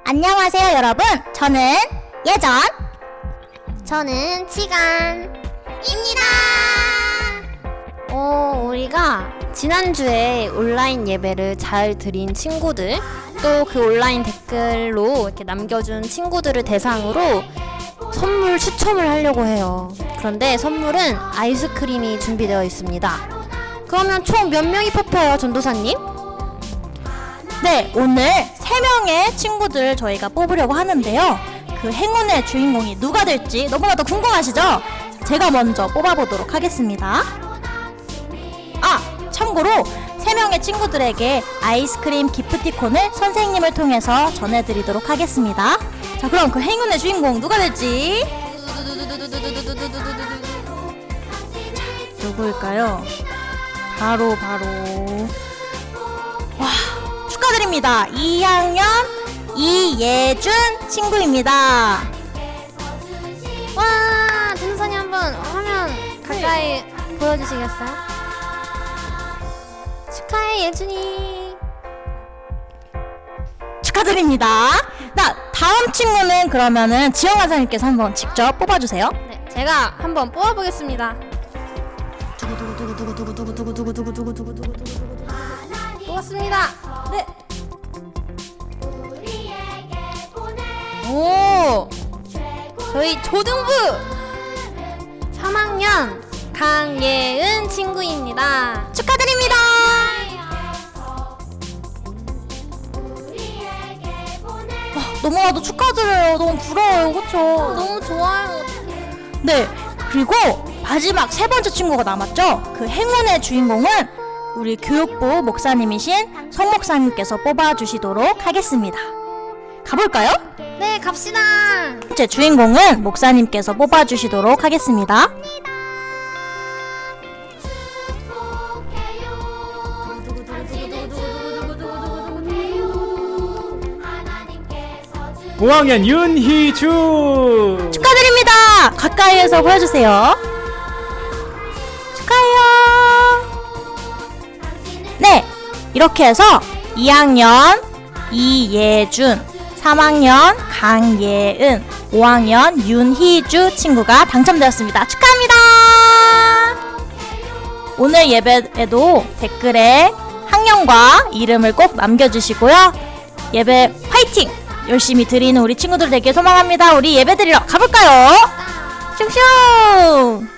안녕하세요 여러분, 저는 예전, 저는 치간입니다. 우리가 지난주에 온라인 예배를 잘 드린 친구들, 또 그 온라인 댓글로 이렇게 남겨준 친구들을 대상으로 선물 추첨을 하려고 해요. 그런데 선물은 아이스크림이 준비되어 있습니다. 그러면 총 몇 명이 뽑혀요, 전도사님? 네, 오늘 3명의 친구들 저희가 뽑으려고 하는데요. 그 행운의 주인공이 누가 될지 너무나도 궁금하시죠? 제가 먼저 뽑아보도록 하겠습니다. 참고로 3명의 친구들에게 아이스크림 기프티콘을 선생님을 통해서 전해드리도록 하겠습니다. 자, 그럼 그 행운의 주인공 누가 될지 누구일까요? 바로 축하드립니다. 2학년 이예준 친구입니다. 와, 전도사님 한번 화면 가까이 보여주시겠어요? 축하해, 예준이. 축하드립니다. 다음 친구는 그러면은 지영 강사님께서 한번 직접 뽑아주세요. 네, 제가 한번 뽑아보겠습니다. 뽑았습니다. 네. 오, 저희 초등부 3학년 강예은 친구입니다. 축하드립니다. 너무나도 축하드려요. 너무 부러워요, 그쵸? 너무 좋아요. 네, 그리고 마지막 3번째 친구가 남았죠? 그 행운의 주인공은 우리 교육부 목사님이신 성 목사님께서 뽑아주시도록 하겠습니다. 가볼까요? 네, 갑시다. 제 주인공은 목사님께서 뽑아주시도록 하겠습니다. (5학년) 윤희주 축하드립니다. 가까이에서 보여주세요. 축하해요. 네, 이렇게 해서 2학년 이예준, 3학년 강예은, 5학년 윤희주 친구가 당첨되었습니다. 축하합니다. 오늘 예배에도 댓글에 학년과 이름을 꼭 남겨주시고요. 예배 화이팅! 열심히 드리는 우리 친구들 되길 소망합니다. 우리 예배 드리러 가볼까요? 슝슝!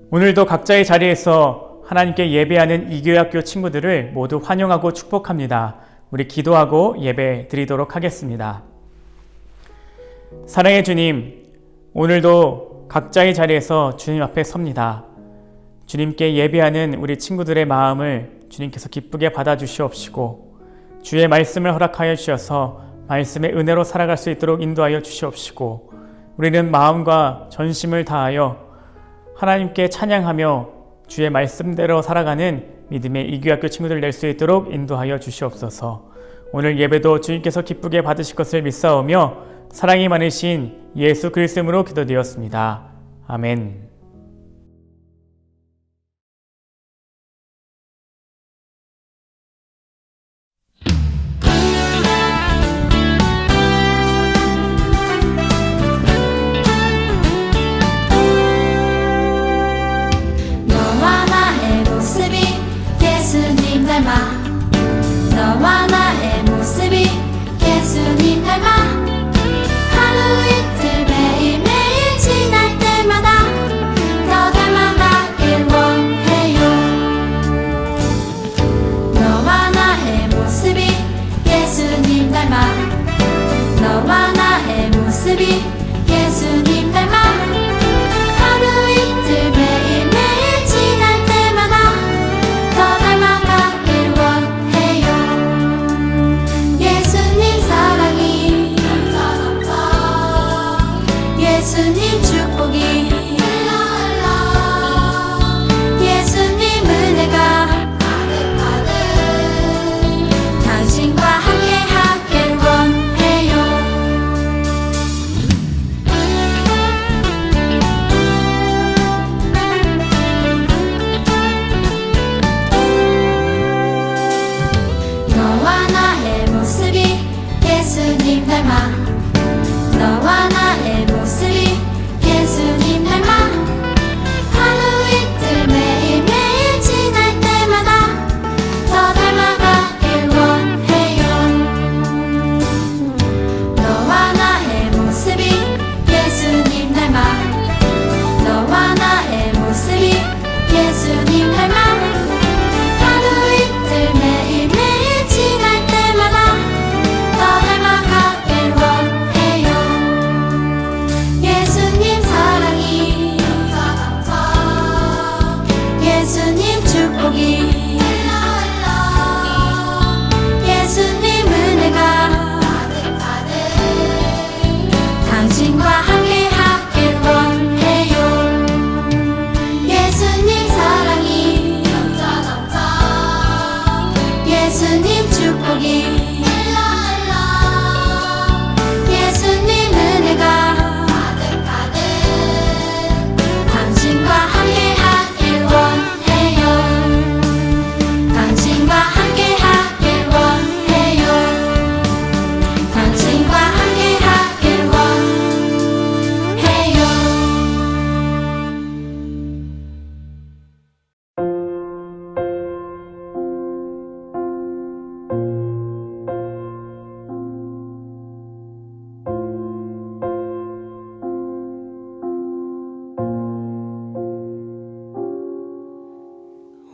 오늘도 각자의 자리에서 하나님께 예배하는 이교학교 친구들을 모두 환영하고 축복합니다. 우리 기도하고 예배 드리도록 하겠습니다. 사랑의 주님, 오늘도 각자의 자리에서 주님 앞에 섭니다. 주님께 예배하는 우리 친구들의 마음을 주님께서 기쁘게 받아주시옵시고 주의 말씀을 허락하여 주셔서 말씀의 은혜로 살아갈 수 있도록 인도하여 주시옵시고 우리는 마음과 전심을 다하여 하나님께 찬양하며 주의 말씀대로 살아가는 믿음의 이교학교 친구들 낼 수 있도록 인도하여 주시옵소서. 오늘 예배도 주님께서 기쁘게 받으실 것을 믿사오며 사랑이 많으신 예수 그리스도 이름으로 기도드렸습니다. 아멘. 너와 나의 모습이 예수님 닮아 하루 이틀 매일매일 지날 때마다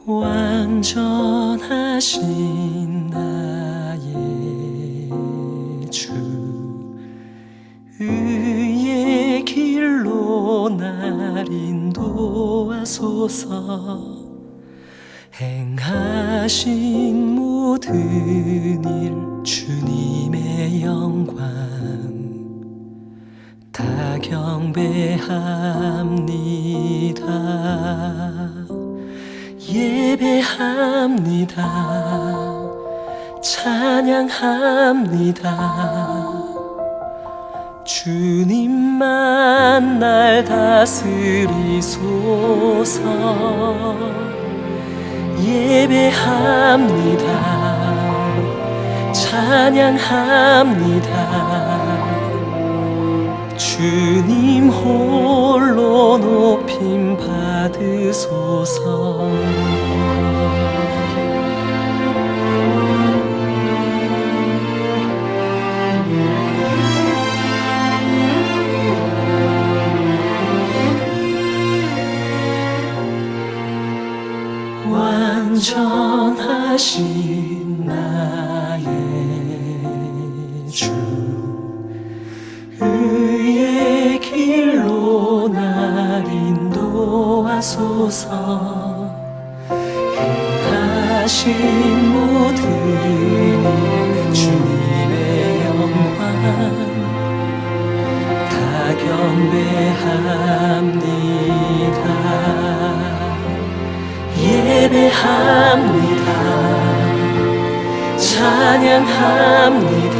완전하신 나의 주 의의 길로 날 인도하소서 행하신 모든 일 주님의 영광 다 경배합니다 예배합니다 찬양합니다 주님만 날 다스리소서 예배합니다 찬양합니다 주님 홀로 높임 받으소서 완전하신 나의 주 의의 길로 날 인도하소서 행하신 모든 주님의 영광 다 경배합니다 예배합니다 찬양합니다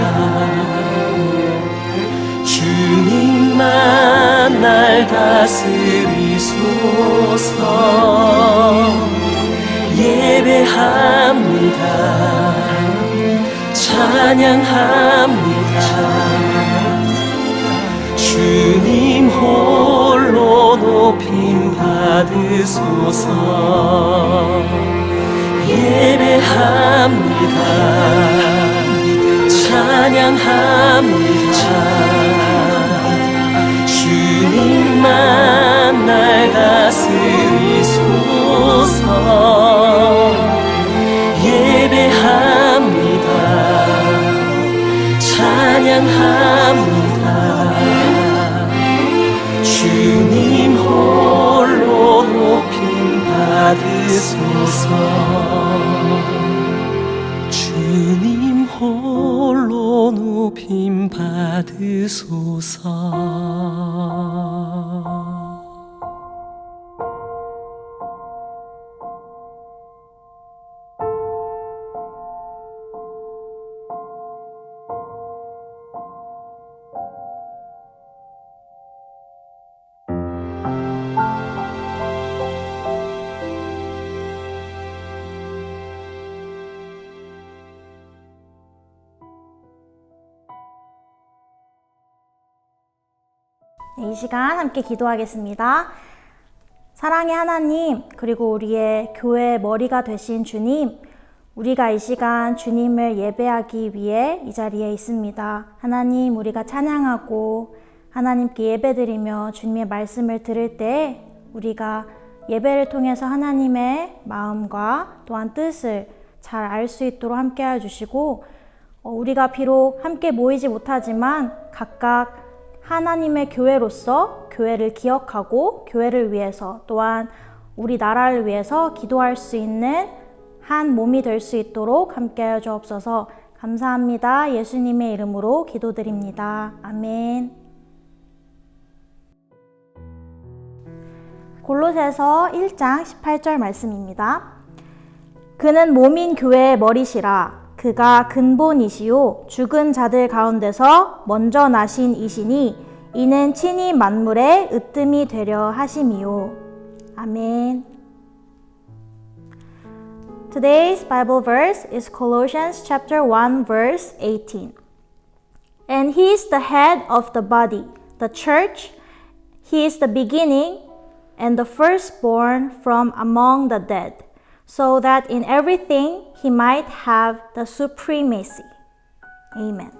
주님만 날 다스리소서 예배합니다 찬양합니다 주님 홀로 높임 받으소서 예배합니다 찬양합니다 주님만 날 다스리소서 예배합니다 찬양합니다 주님 홀로 높임 받으소서 주님 홀로 높임 받으소서 네, 이 시간 함께 기도하겠습니다. 사랑의 하나님, 그리고 우리의 교회의 머리가 되신 주님, 우리가 이 시간 주님을 예배하기 위해 이 자리에 있습니다. 하나님, 우리가 찬양하고 하나님께 예배드리며 주님의 말씀을 들을 때 우리가 예배를 통해서 하나님의 마음과 또한 뜻을 잘 알 수 있도록 함께하여 주시고, 우리가 비록 함께 모이지 못하지만 각각 하나님의 교회로서 교회를 기억하고 교회를 위해서 또한 우리 나라를 위해서 기도할 수 있는 한 몸이 될 수 있도록 함께하여 주옵소서. 감사합니다. 예수님의 이름으로 기도드립니다. 아멘. 골로새서 1장 18절 말씀입니다. 그는 몸인 교회의 머리시라. 그가 근본이시요 죽은 자들 가운데서 먼저 나신 이시니 이는 친히 만물의 으뜸이 되려 하심이요. 아멘. Today's Bible verse is Colossians chapter 1 verse 18. And he is the head of the body, the church. He is the beginning and the firstborn from among the dead, so that in everything he might have the supremacy. Amen.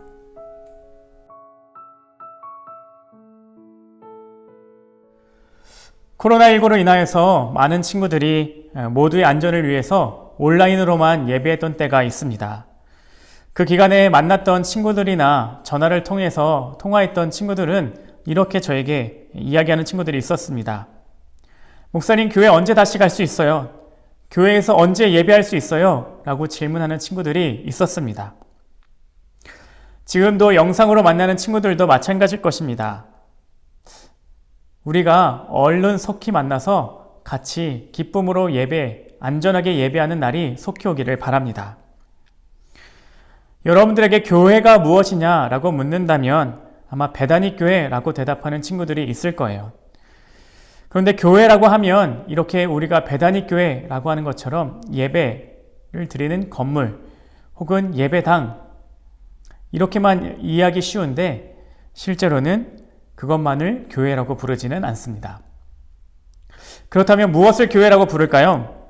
코로나19로 인하여서 많은 친구들이 모두의 안전을 위해서 온라인으로만 예배했던 때가 있습니다. 그 기간에 만났던 친구들이나 전화를 통해서 통화했던 친구들은 이렇게 저에게 이야기하는 친구들이 있었습니다. 목사님, 교회 언제 다시 갈 수 있어요? 교회에서 언제 예배할 수 있어요? 라고 질문하는 친구들이 있었습니다. 지금도 영상으로 만나는 친구들도 마찬가지일 것입니다. 우리가 얼른 속히 만나서 같이 기쁨으로 안전하게 예배하는 날이 속히 오기를 바랍니다. 여러분들에게 교회가 무엇이냐라고 묻는다면 아마 베다니 교회라고 대답하는 친구들이 있을 거예요. 그런데 교회라고 하면 이렇게 우리가 베다니 교회라고 하는 것처럼 예배를 드리는 건물 혹은 예배당 이렇게만 이해하기 쉬운데 실제로는 그것만을 교회라고 부르지는 않습니다. 그렇다면 무엇을 교회라고 부를까요?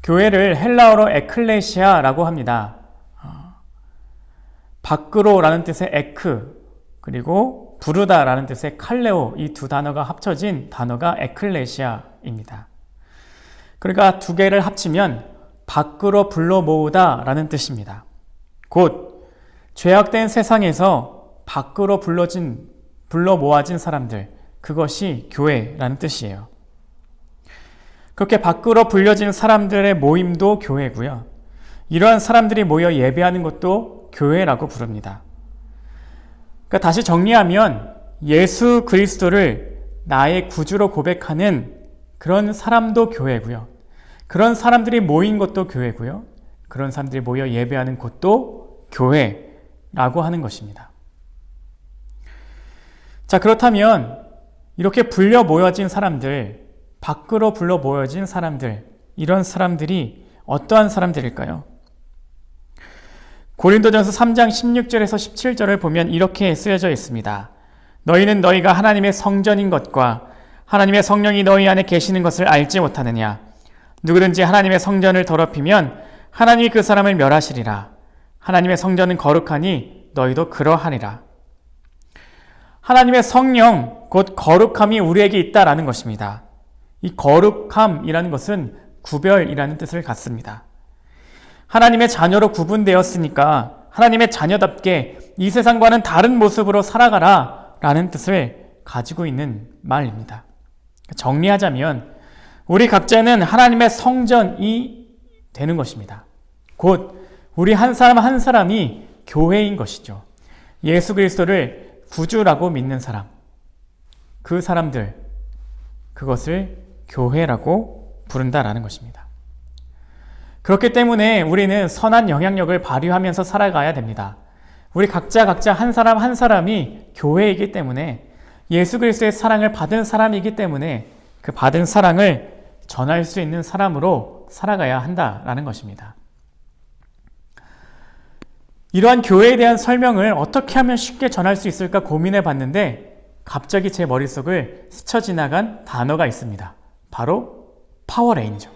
교회를 헬라어로 에클레시아라고 합니다. 밖으로라는 뜻의 에크 그리고 부르다라는 뜻의 칼레오 이 두 단어가 합쳐진 단어가 에클레시아입니다. 그러니까 두 개를 합치면 밖으로 불러 모으다 라는 뜻입니다. 곧 죄악된 세상에서 밖으로 불러 모아진 사람들 그것이 교회라는 뜻이에요. 그렇게 밖으로 불려진 사람들의 모임도 교회고요. 이러한 사람들이 모여 예배하는 것도 교회라고 부릅니다. 그러니까 다시 정리하면 예수 그리스도를 나의 구주로 고백하는 그런 사람도 교회고요. 그런 사람들이 모인 것도 교회고요. 그런 사람들이 모여 예배하는 곳도 교회라고 하는 것입니다. 자, 그렇다면 이렇게 불려 모여진 사람들, 밖으로 불러 모여진 사람들, 이런 사람들이 어떠한 사람들일까요? 고린도전서 3장 16절에서 17절을 보면 이렇게 쓰여져 있습니다. 너희는 너희가 하나님의 성전인 것과 하나님의 성령이 너희 안에 계시는 것을 알지 못하느냐? 누구든지 하나님의 성전을 더럽히면 하나님이 그 사람을 멸하시리라. 하나님의 성전은 거룩하니 너희도 그러하리라. 하나님의 성령, 곧 거룩함이 우리에게 있다라는 것입니다. 이 거룩함이라는 것은 구별이라는 뜻을 갖습니다. 하나님의 자녀로 구분되었으니까 하나님의 자녀답게 이 세상과는 다른 모습으로 살아가라 라는 뜻을 가지고 있는 말입니다. 정리하자면 우리 각자는 하나님의 성전이 되는 것입니다. 곧 우리 한 사람 한 사람이 교회인 것이죠. 예수 그리스도를 구주라고 믿는 사람, 그 사람들, 그것을 교회라고 부른다라는 것입니다. 그렇기 때문에 우리는 선한 영향력을 발휘하면서 살아가야 됩니다. 우리 각자 한 사람 한 사람이 교회이기 때문에 예수 그리스도의 사랑을 받은 사람이기 때문에 그 받은 사랑을 전할 수 있는 사람으로 살아가야 한다라는 것입니다. 이러한 교회에 대한 설명을 어떻게 하면 쉽게 전할 수 있을까 고민해 봤는데 갑자기 제 머릿속을 스쳐 지나간 단어가 있습니다. 바로 파워레인저.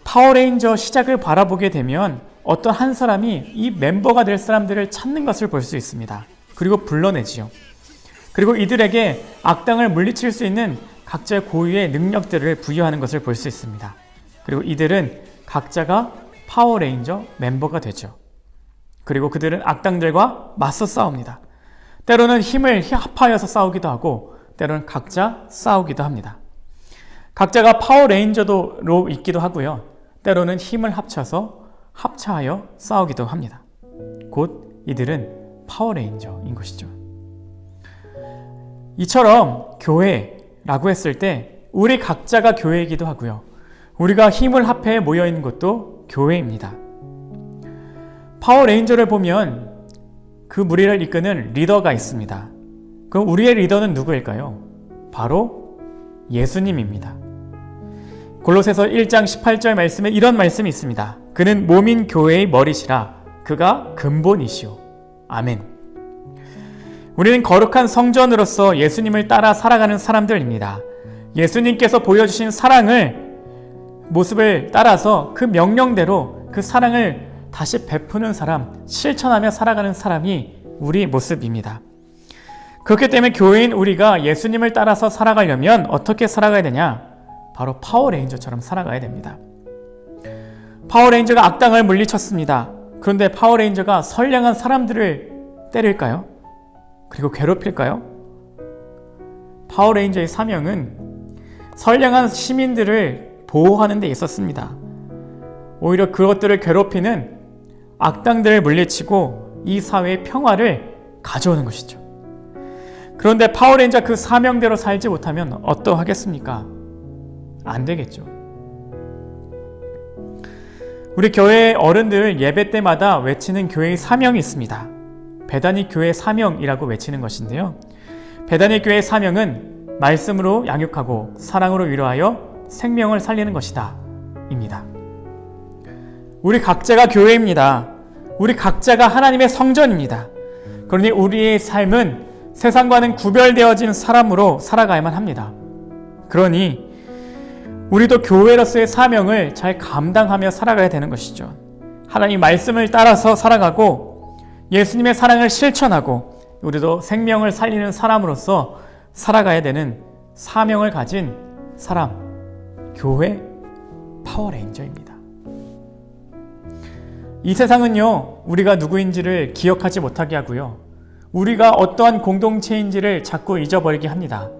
파워레인저 시작을 바라보게 되면 어떤 한 사람이 이 멤버가 될 사람들을 찾는 것을 볼 수 있습니다. 그리고 불러내지요. 그리고 이들에게 악당을 물리칠 수 있는 각자의 고유의 능력들을 부여하는 것을 볼 수 있습니다. 그리고 이들은 각자가 파워레인저 멤버가 되죠. 그리고 그들은 악당들과 맞서 싸웁니다. 때로는 힘을 합하여서 싸우기도 하고 때로는 각자 싸우기도 합니다. 각자가 파워레인저로 있기도 하고요. 때로는 힘을 합쳐하여 싸우기도 합니다. 곧 이들은 파워레인저인 것이죠. 이처럼 교회라고 했을 때 우리 각자가 교회이기도 하고요. 우리가 힘을 합해 모여있는 것도 교회입니다. 파워레인저를 보면 그 무리를 이끄는 리더가 있습니다. 그럼 우리의 리더는 누구일까요? 바로 예수님입니다. 골로새서 1장 18절 말씀에 이런 말씀이 있습니다. 그는 몸인 교회의 머리시라. 그가 근본이시오. 아멘. 우리는 거룩한 성전으로서 예수님을 따라 살아가는 사람들입니다. 예수님께서 보여주신 사랑을 모습을 따라서 그 명령대로 그 사랑을 다시 베푸는 사람, 실천하며 살아가는 사람이 우리 모습입니다. 그렇기 때문에 교회인 우리가 예수님을 따라서 살아가려면 어떻게 살아가야 되냐? 바로 파워레인저처럼 살아가야 됩니다. 파워레인저가 악당을 물리쳤습니다. 그런데 파워레인저가 선량한 사람들을 때릴까요? 그리고 괴롭힐까요? 파워레인저의 사명은 선량한 시민들을 보호하는 데 있었습니다. 오히려 그것들을 괴롭히는 악당들을 물리치고 이 사회의 평화를 가져오는 것이죠. 그런데 파워레인저 그 사명대로 살지 못하면 어떠하겠습니까? 안 되겠죠. 우리 교회 어른들 예배 때마다 외치는 교회의 사명이 있습니다. 베다니 교회 사명이라고 외치는 것인데요. 베다니 교회의 사명은 말씀으로 양육하고 사랑으로 위로하여 생명을 살리는 것이다 입니다. 우리 각자가 교회입니다. 우리 각자가 하나님의 성전입니다. 그러니 우리의 삶은 세상과는 구별되어진 사람으로 살아가야만 합니다. 그러니 우리도 교회로서의 사명을 잘 감당하며 살아가야 되는 것이죠. 하나님 말씀을 따라서 살아가고 예수님의 사랑을 실천하고 우리도 생명을 살리는 사람으로서 살아가야 되는 사명을 가진 사람, 교회 파워레인저입니다. 이 세상은요, 우리가 누구인지를 기억하지 못하게 하고요, 우리가 어떠한 공동체인지를 자꾸 잊어버리게 합니다.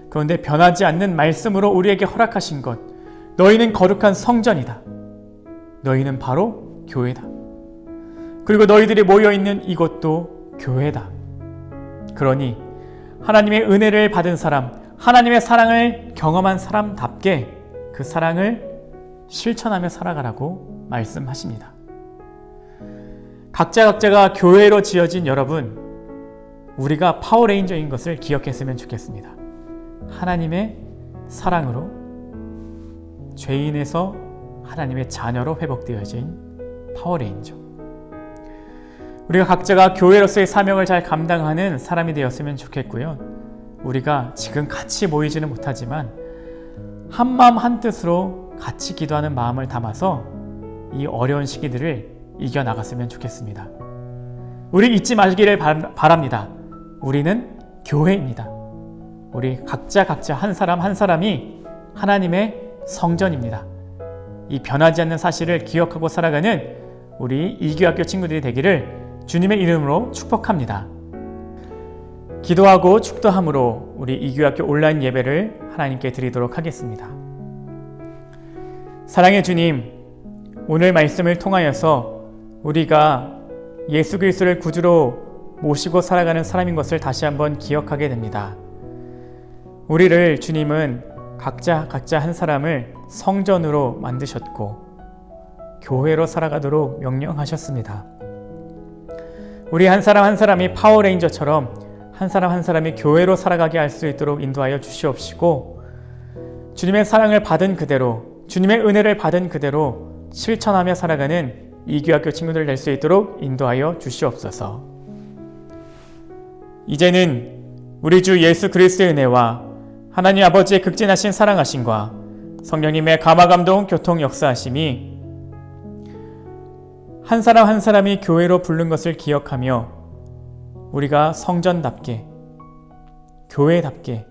그런데 변하지 않는 말씀으로 우리에게 허락하신 것, 너희는 거룩한 성전이다. 너희는 바로 교회다. 그리고 너희들이 모여있는 이곳도 교회다. 그러니 하나님의 은혜를 받은 사람, 하나님의 사랑을 경험한 사람답게 그 사랑을 실천하며 살아가라고 말씀하십니다. 각자가 교회로 지어진 여러분, 우리가 파워레인저인 것을 기억했으면 좋겠습니다. 하나님의 사랑으로 죄인에서 하나님의 자녀로 회복되어진 파워레인저. 우리가 각자가 교회로서의 사명을 잘 감당하는 사람이 되었으면 좋겠고요. 우리가 지금 같이 모이지는 못하지만 한마음 한뜻으로 같이 기도하는 마음을 담아서 이 어려운 시기들을 이겨나갔으면 좋겠습니다. 우리 잊지 말기를 바랍니다. 우리는 교회입니다. 우리 각자 한 사람 한 사람이 하나님의 성전입니다. 이 변하지 않는 사실을 기억하고 살아가는 우리 이규학교 친구들이 되기를 주님의 이름으로 축복합니다. 기도하고 축도함으로 우리 이규학교 온라인 예배를 하나님께 드리도록 하겠습니다. 사랑의 주님, 오늘 말씀을 통하여서 우리가 예수 그리스도를 구주로 모시고 살아가는 사람인 것을 다시 한번 기억하게 됩니다. 우리를 주님은 각자 한 사람을 성전으로 만드셨고 교회로 살아가도록 명령하셨습니다. 우리 한 사람 한 사람이 파워레인저처럼 한 사람 한 사람이 교회로 살아가게 할 수 있도록 인도하여 주시옵시고, 주님의 사랑을 받은 그대로, 주님의 은혜를 받은 그대로 실천하며 살아가는 이규학교 친구들 될 수 있도록 인도하여 주시옵소서. 이제는 우리 주 예수 그리스도의 은혜와 하나님 아버지의 극진하신 사랑하심과 성령님의 감화감동 교통 역사하심이 한 사람 한 사람이 교회로 부른 것을 기억하며 우리가 성전답게 교회답게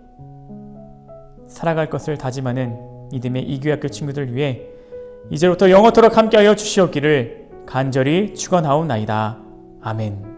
살아갈 것을 다짐하는 믿음의 이규학교 친구들 위해 이제부터 영원토록 함께하여 주시옵기를 간절히 축원하옵나이다. 아멘.